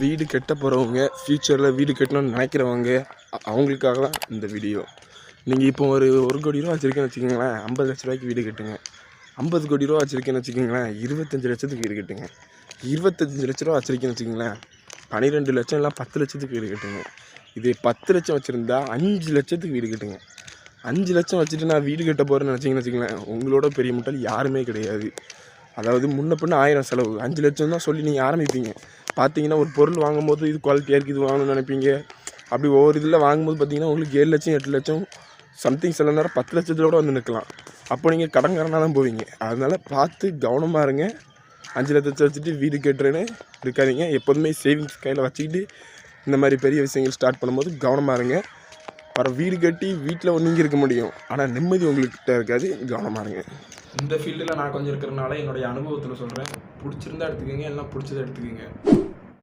வீடு கட்ட போகிறவங்க, ஃப்யூச்சரில் வீடு கட்டணும்னு நினைக்கிறவங்க, அவங்களுக்காக தான் இந்த வீடியோ. நீங்கள் இப்போ ஒரு 1 கோடி ரூபா வச்சுருக்கேன்னு வச்சுக்கோங்களேன், 50 லட்ச ரூபாய்க்கு வீடு கட்டுங்க. 50 கோடி ரூபா வச்சுருக்கேன்னு வச்சுக்கோங்களேன், 25 லட்சத்துக்கு வீடு கட்டுங்க. 25 லட்ச ரூபா வச்சுருக்கேன்னு வச்சுக்கோங்களேன், 12 லட்சம் இல்லை 10 லட்சத்துக்கு வீடு கட்டுங்க. இதே 10 லட்சம் வச்சுருந்தா 5 லட்சத்துக்கு வீடு கட்டுங்க. 5 லட்சம் வச்சுட்டு நான் வீடு கட்ட போகிறேன்னு நினச்சிங்கன்னு வச்சுக்கோங்களேன், உங்களோட பெரிய முட்டாள் யாருமே கிடையாது. அதாவது முன்ன பின்ன 1000 செலவு, 5 லட்சம் தான் சொல்லி நீங்கள் ஆரம்பிப்பீங்க. பார்த்தீங்கன்னா ஒரு பொருள் வாங்கும்போது இது குவாலிட்டியாக இருக்குது, இது வாங்கணும்னு நினைப்பீங்க. அப்படி ஒவ்வொரு இதில் வாங்கும்போது பார்த்தீங்கன்னா உங்களுக்கு 7 லட்சம் 8 லட்சம் சம்திங், சில நேரம் 10 லட்சத்தோடு வந்து நிற்கலாம். அப்போ நீங்கள் கடன்காரனாக தான் போவீங்க. அதனால் பார்த்து கவனமாக இருங்க. 5 லட்சத்தை வச்சுட்டு வீடு கட்டுறேன்னு இருக்காதீங்க. எப்போதுமே சேவிங்ஸ் கையில் வச்சுக்கிட்டு இந்த மாதிரி பெரிய விஷயங்கள் ஸ்டார்ட் பண்ணும்போது கவனமாக இருங்க. வீடு கட்டி வீட்டில் நீங்கள் இருக்க முடியும், ஆனால் நிம்மதி உங்கள்கிட்ட இருக்காது. கவனமாக இருங்க. இந்த ஃபீல்டில் நான் கொஞ்சம் இருக்கிறனால என்னுடைய அனுபவத்தில் சொல்கிறேன். பிடிச்சிருந்தா எடுத்துக்கோங்க, எல்லாம் பிடிச்சதை எடுத்துக்கோங்க.